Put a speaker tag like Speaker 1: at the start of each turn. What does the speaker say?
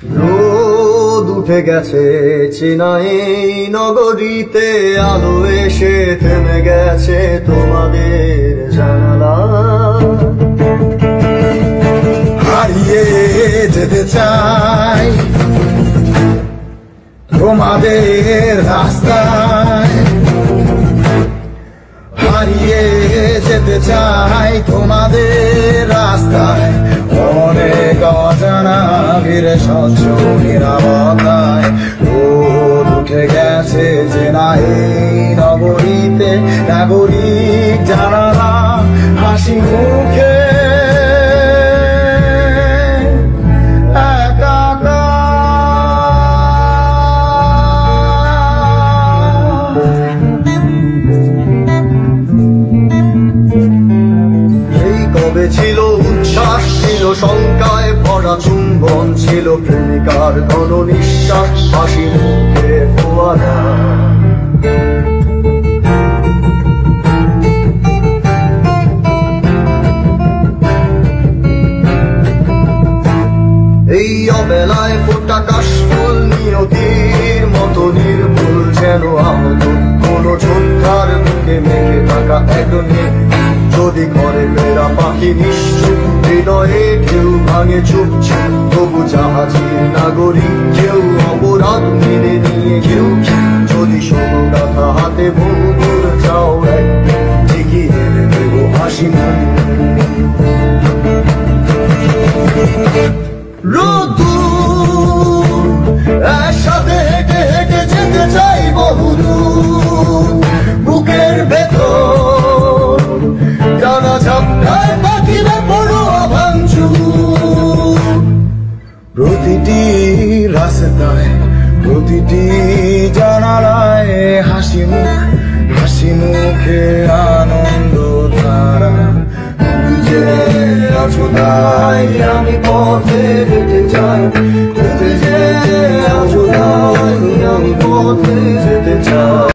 Speaker 1: রোদ উঠে গেছে চেনাই নগরীতে, আলো এসে থেমে গেছে তোমাদের জানালা।
Speaker 2: হারিয়ে যেতে চাই তোমাদের রাস্তায়, হারিয়ে যেতে চাই তোমাদের রাস্তায়। অনেক অজানা ঘিরে স্বচ্ছ নিরাপত্তায় রোদ উঠে গেছে চেনা এই নগরীতে, নাগরিক জানালা হাসি মুখে
Speaker 1: ছিল উচ্ছ্বাস, ছিল শঙ্কায় ভরা চুম্বন, ছিল প্রেমিকার ঘন নিঃশ্বাস, হাসি মুখে ফোয়ারা। এই অবেলায় ফোটা কাশফুল নিয়তির মতো নির্ভুল, যেন আহত কোন যোদ্ধার বুকে মেঘে থাকা এক মেঘ। যদি ঘরে ফেরা পাখি নিশ্চুপ, হৃদয়ে কেউ ভাঙে চুপচাপ, তবু জাহাজের নাগরিক কেউ অপরাধ মেনে নিয়ে কেউ। যদি সবু গাথা হাতে বন্ধুর চাও একদিন, ঠিকই এনে দেবো হাসি মুখ। রোদ্দুর একসাথে হেঁটে হেঁটে যেতে চাই বহুদূর, বুকের ভেতর জানা ঝাপটায় পাখিরা বড় ভাঙচুর।
Speaker 2: প্রতিটি রাস্তায় প্রতিটি জানালায় হাসি মুখ, হাসি মুখে আনন্দ তারা।
Speaker 1: তুমি যে আছো তাই আমি পথে হেঁটে যাই, তুমি যে আছো তাই আমি পথে যেতে চাই।